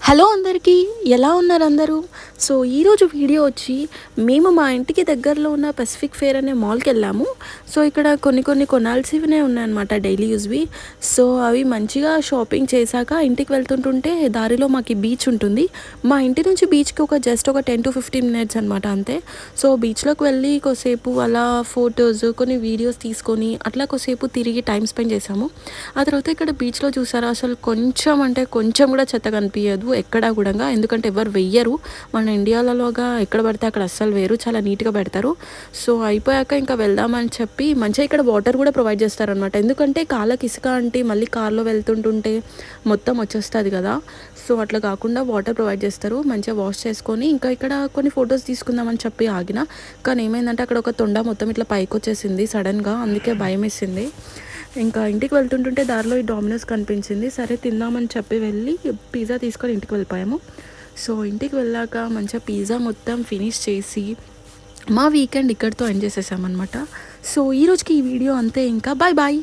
Hello అందరికీ, ఎలా ఉన్నారు అందరూ? సో ఈరోజు వీడియో వచ్చి మేము మా ఇంటికి దగ్గరలో ఉన్న పసిఫిక్ ఫేర్ అనే మాల్కి వెళ్ళాము. సో ఇక్కడ కొన్ని కొనాల్సినవి ఉన్నాయన్నమాట, డైలీ యూజ్వి. సో అవి మంచిగా షాపింగ్ చేశాక ఇంటికి వెళ్తుంటుంటే దారిలో మాకు బీచ్ ఉంటుంది. మా ఇంటి నుంచి బీచ్కి జస్ట్ ఒక 10 to 15 మినిట్స్ అనమాట, అంతే. సో బీచ్లోకి వెళ్ళి కొద్దిసేపు అలా ఫొటోస్, కొన్ని వీడియోస్ తీసుకొని అట్లా కొద్దిసేపు తిరిగి టైం స్పెండ్ చేసాము. ఆ తర్వాత ఇక్కడ బీచ్లో చూసారా, అసలు కొంచెం అంటే కొంచెం కూడా చెత్త కనిపించదు ఎక్కడా కూడా. ఎందుకంటే ఎవరు వెయ్యరు, మన ఇండియాలలోగా ఎక్కడ పడితే అక్కడ అస్సలు వేరు, చాలా నీట్గా పెడతారు. సో అయిపోయాక ఇంకా వెళ్దామని చెప్పి మంచిగా ఇక్కడ వాటర్ కూడా ప్రొవైడ్ చేస్తారనమాట. ఎందుకంటే కాళ్ళకి ఇసుక అంటే మళ్ళీ కార్లో వెళ్తుంటుంటే మొత్తం వచ్చేస్తుంది కదా. సో అట్లా కాకుండా వాటర్ ప్రొవైడ్ చేస్తారు, మంచిగా వాష్ చేసుకొని ఇంకా ఇక్కడ కొన్ని ఫొటోస్ తీసుకుందామని చెప్పి ఆగిన. కానీ ఏమైందంటే అక్కడ ఒక తొండ మొత్తం ఇట్లా పైకి వచ్చేసింది సడన్గా, అందుకే భయం వేసింది. ఇంకా ఇంటికి వెళ్తుంటుంటే దారిలో ఈ డామినోస్ కనిపించింది. సరే తిందామని చెప్పి వెళ్ళి పిజ్జా తీసుకొని ఇంటికి వెళ్ళిపోయాము. సో ఇంటికి వెళ్ళాక మంచిగా పిజ్జా మొత్తం ఫినిష్ చేసి మా వీకెండ్ ఇక్కడితో ఎండ్ చేసేసామన్నమాట. సో ఈరోజుకి ఈ వీడియో అంతే, ఇంకా బాయ్ బాయ్.